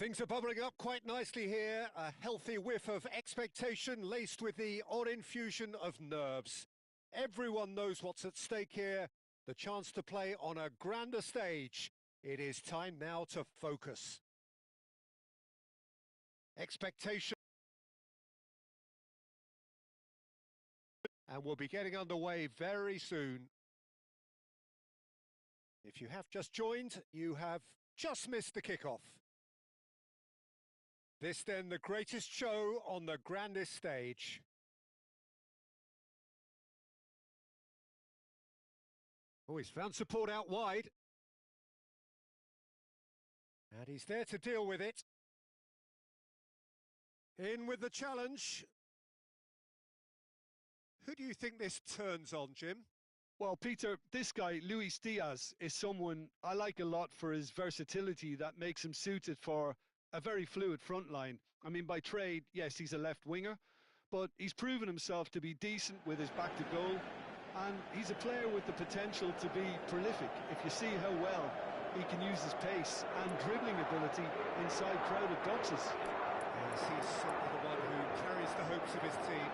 Things are bubbling up quite nicely here. A healthy whiff of expectation laced with the odd infusion of nerves. Everyone knows what's at stake here. The chance to play on a grander stage. It is time now to focus. Expectation. And we'll be getting underway very soon. If you have just joined, you have just missed the kickoff. This then the greatest show on the grandest stage. Oh, he's found support out wide. And he's there to deal with it. In with the challenge. Who do you think this turns on, Jim? Well, Peter, this guy, Luis Diaz, is someone I like a lot for his versatility that makes him suited for a very fluid front line. I mean, by trade, yes, he's a left winger, but he's proven himself to be decent with his back to goal, and he's a player with the potential to be prolific if you see how well he can use his pace and dribbling ability inside crowded boxes. Yes, he's certainly the one who carries the hopes of his team.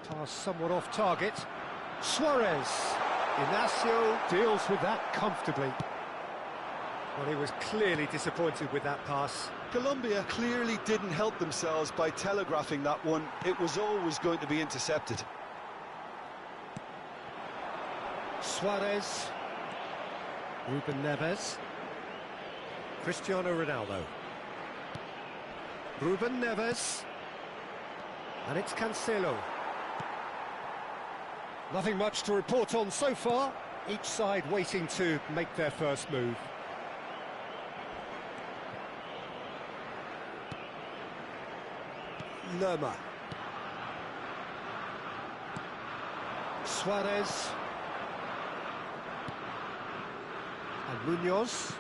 Pass somewhat off target. Suarez. Inacio deals with that comfortably. Well, he was clearly disappointed with that pass. Colombia clearly didn't help themselves by telegraphing that one. It was always going to be intercepted. Suarez. Ruben Neves. Cristiano Ronaldo. Ruben Neves. And it's Cancelo. Nothing much to report on so far. Each side waiting to make their first move. Lerma. Suarez. And Munoz.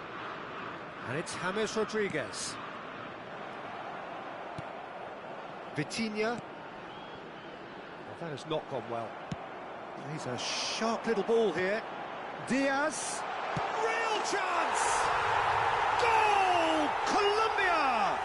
And it's James Rodriguez. Vitinha. Well, that has not gone well. He's a sharp little ball here. Diaz. Real chance! Goal! Colombia!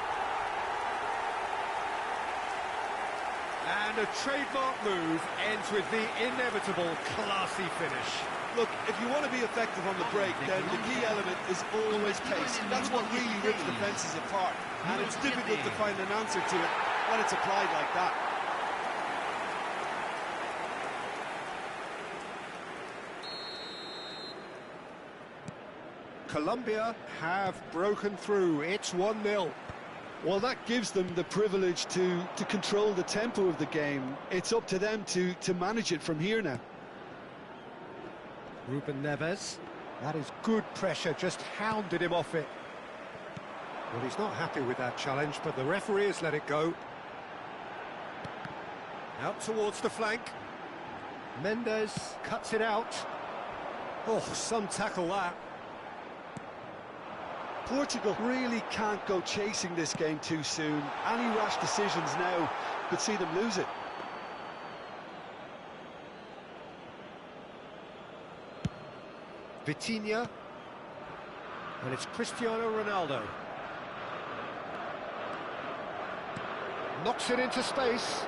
And a trademark move ends with the inevitable classy finish. Look, if you want to be effective on the break, then the key element is always pace. That's what really rips defences apart. And it's difficult to find an answer to it when it's applied like that. Colombia have broken through. It's 1-0. Well, that gives them the privilege to control the tempo of the game. It's up to them to manage it from here now. Ruben Neves. That is good pressure, just hounded him off it. Well, he's not happy with that challenge, but the referee has let it go. Out towards the flank. Mendes cuts it out. Oh, some tackle that. Portugal really can't go chasing this game too soon. Any rash decisions now could see them lose it. Vitinha. And it's Cristiano Ronaldo. Knocks it into space.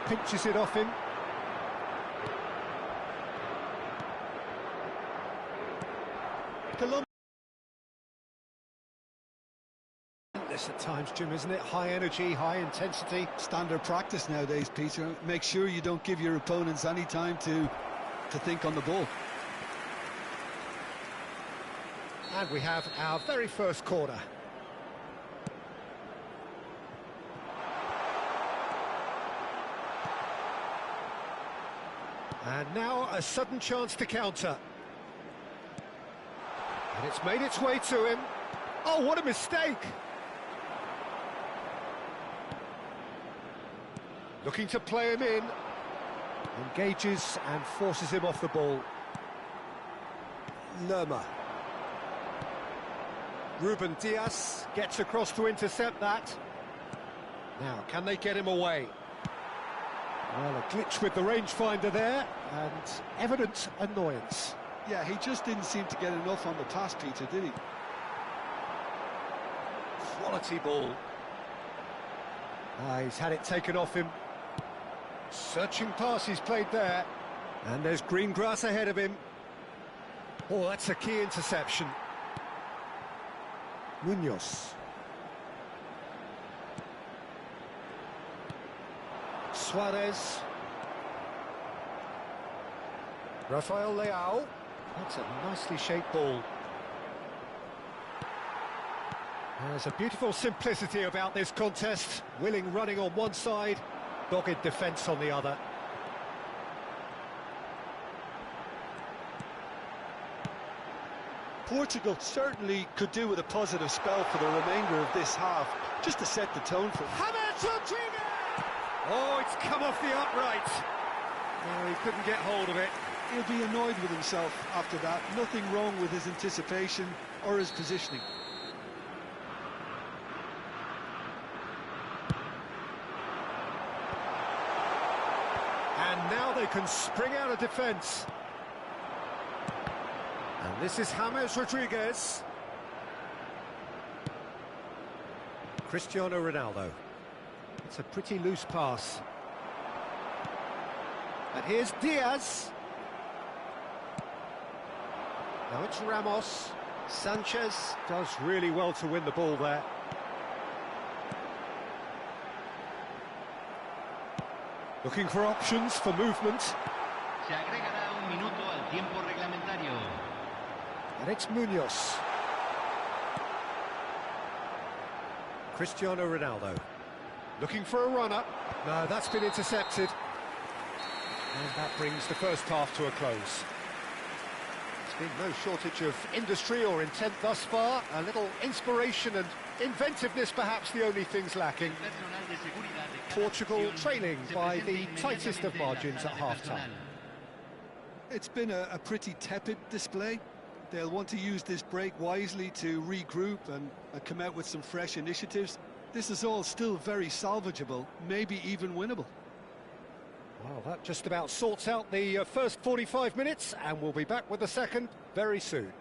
Pinches it off him. Colombia. This at times, Jim, isn't it? High energy, high intensity. Standard practice nowadays, Peter. Make sure you don't give your opponents any time to think on the ball. And we have our very first corner. And now a sudden chance to counter. And it's made its way to him. Oh, what a mistake! Looking to play him in. Engages and forces him off the ball. Lerma. Ruben Dias gets across to intercept that. Now, can they get him away? Well, a glitch with the rangefinder there, and evident annoyance. Yeah, he just didn't seem to get enough on the pass, Peter, did he? Quality ball. He's had it taken off him. Searching pass he's played there. And there's green grass ahead of him. Oh, that's a key interception. Munoz. Suarez. Rafael Leao. That's a nicely shaped ball. There's a beautiful simplicity about this contest. Willing running on one side, dogged defence on the other. Portugal certainly could do with a positive spell for the remainder of this half, just to set the tone for it. James Rodriguez! Oh, it's come off the upright. Oh, he couldn't get hold of it. He'll be annoyed with himself after that. Nothing wrong with his anticipation or his positioning. And now they can spring out of defence. And this is James Rodriguez. Cristiano Ronaldo. It's a pretty loose pass. And here's Diaz. Now it's Ramos. Sanchez does really well to win the ball there. Looking for options for movement. Se agregará un minuto al tiempo reglamentario. And it's Munoz. Cristiano Ronaldo. Looking for a runner. No, that's been intercepted. And that brings the first half to a close. There's been no shortage of industry or intent thus far. A little inspiration and inventiveness, perhaps the only things lacking. Portugal trailing by the tightest of margins at half-time. It's been a pretty tepid display. They'll want to use this break wisely to regroup and come out with some fresh initiatives. This is all still very salvageable, maybe even winnable. Well, that just about sorts out the first 45 minutes, and we'll be back with the second very soon.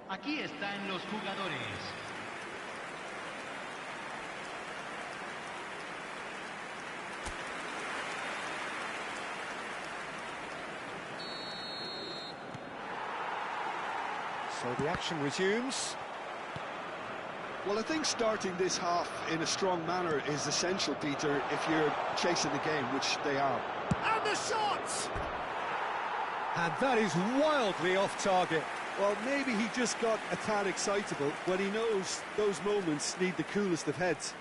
Aquí están los jugadores. So the action resumes. Well, I think starting this half in a strong manner is essential, Peter, if you're chasing the game, which they are. And the shot! And that is wildly off target. Well, maybe he just got a tad excitable when he knows those moments need the coolest of heads.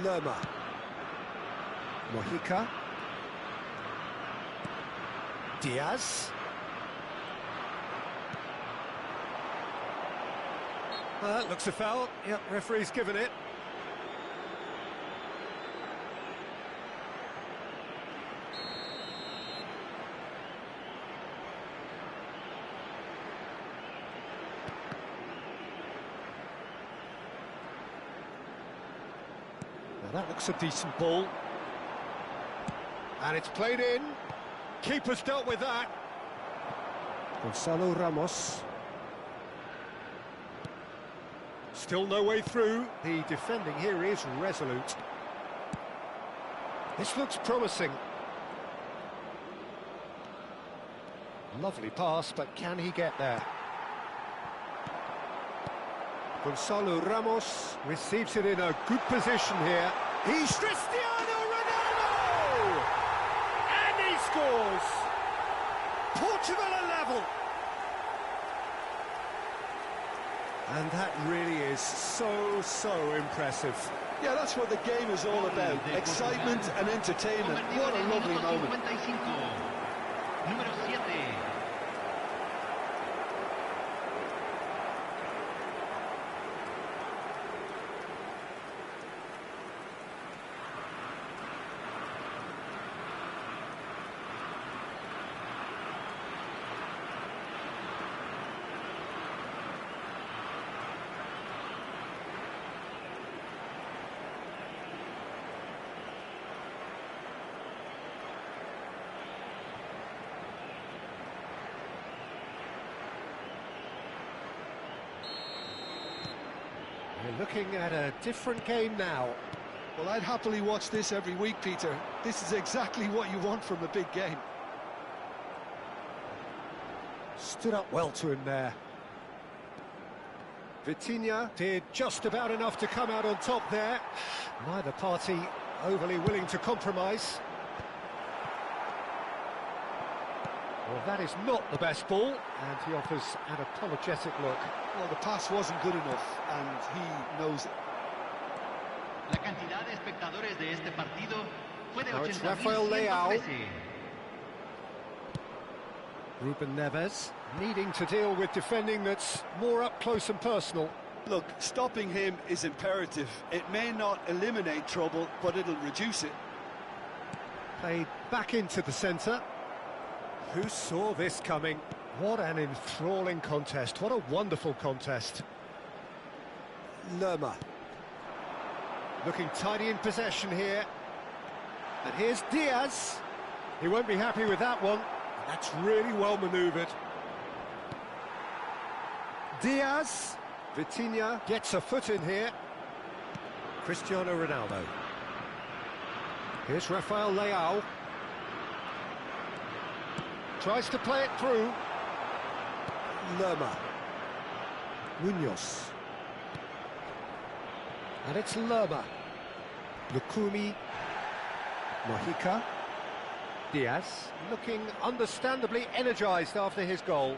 Lerma. Mojica. Diaz. Looks a foul. Yep, referee's given it. Well, that looks a decent ball. And it's played in. Keeper's dealt with that. Gonzalo Ramos. Still no way through. The defending here is resolute. This looks promising. Lovely pass, but can he get there? Gonzalo Ramos receives it in a good position here. He's Cristiano Ronaldo! And he scores! Portugal are level! And that really is so impressive. Yeah, that's what the game is all about. Excitement and entertainment. What a lovely moment. Número 7. We're looking at a different game now. Well, I'd happily watch this every week, Peter. This is exactly what you want from a big game. Stood up well to him there. Vitinha did just about enough to come out on top there. Neither party overly willing to compromise. Well, that is not the best ball, and he offers an apologetic look. Well, the pass wasn't good enough, and he knows it. La cantidad de espectadores de este partido fue de Now it's Rafael 80.113. Ruben Neves needing to deal with defending that's more up close and personal. Look, stopping him is imperative. It may not eliminate trouble, but it'll reduce it. Played back into the centre. Who saw this coming? What an enthralling contest. What a wonderful contest. Lerma. Looking tidy in possession here. And here's Diaz. He won't be happy with that one. That's really well manoeuvred. Diaz. Vitinha gets a foot in here. Cristiano Ronaldo. Here's Rafael Leao. Tries to play it through. Lerma. Munoz. And it's Lerma. Lukumi. Mojica. Diaz looking understandably energised after his goal.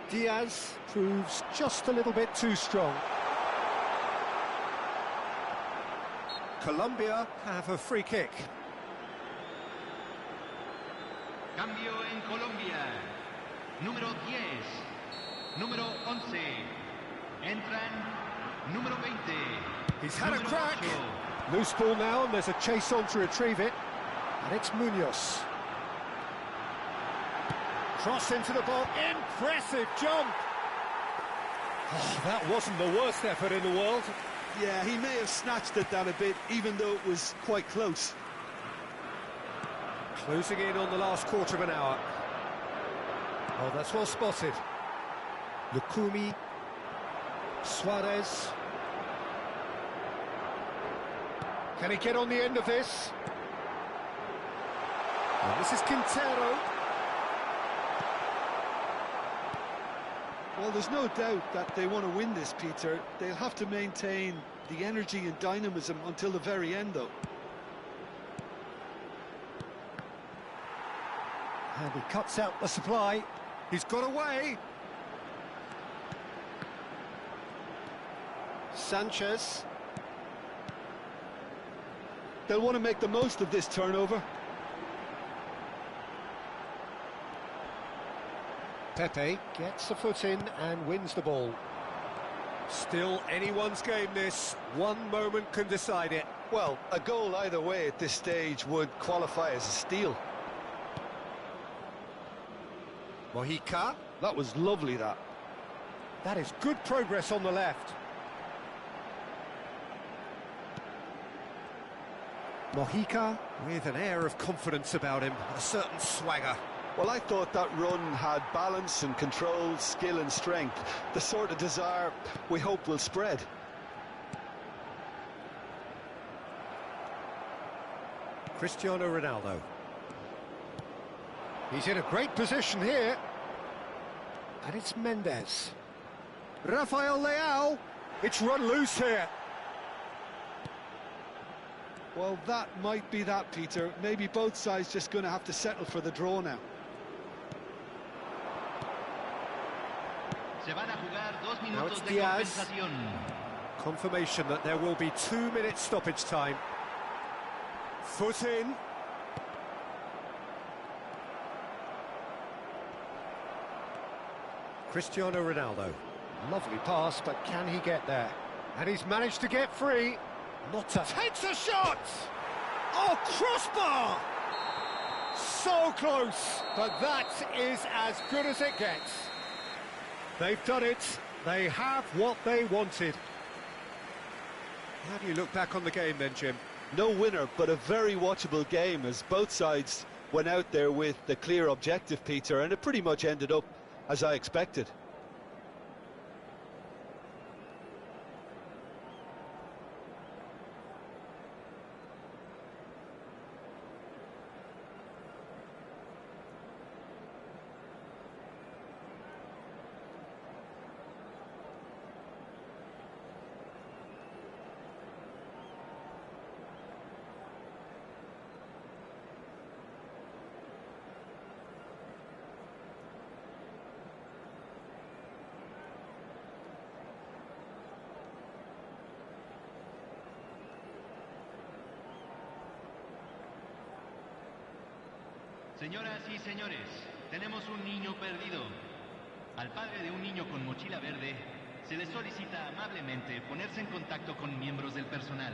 Diaz proves just a little bit too strong. Colombia have a free kick. Cambio en Colombia. Número 10. Número 11. Entran número 20. He's had a Número crack. 8. Loose ball now, and there's a chase on to retrieve it. And it's Munoz. Cross into the ball. Impressive jump. Oh, that wasn't the worst effort in the world. Yeah, he may have snatched at that a bit, even though it was quite close. Closing in on the last quarter of an hour. Oh, that's well spotted. Lukumi, Suarez. Can he get on the end of this? And this is Quintero. Well, there's no doubt that they want to win this, Peter. They'll have to maintain the energy and dynamism until the very end, though. And he cuts out the supply. He's got away. Sanchez. They'll want to make the most of this turnover. Pepe gets the foot in and wins the ball. Still anyone's game this. One moment can decide it. Well, a goal either way at this stage would qualify as a steal. Mojica. That was lovely, that. That is good progress on the left. Mojica with an air of confidence about him, a certain swagger. Well, I thought that run had balance and control, skill and strength, the sort of desire we hope will spread. Cristiano Ronaldo. He's in a great position here. And it's Mendes. Rafael Leao. It's run loose here. Well, that might be that, Peter. Maybe both sides just going to have to settle for the draw now. Se van a jugar 2 Now it's minutos de Diaz. compensación. Confirmation that there will be 2 minutes stoppage time. Foot in. Cristiano Ronaldo. Lovely pass, but can he get there? And he's managed to get free. Motta takes a shot! Oh, crossbar! So close, but that is as good as it gets. They've done it. They have what they wanted. How do you look back on the game then, Jim? No winner, but a very watchable game as both sides went out there with the clear objective, Peter, and it pretty much ended up as I expected. Señoras y señores, tenemos un niño perdido. Al padre de un niño con mochila verde se le solicita amablemente ponerse en contacto con miembros del personal.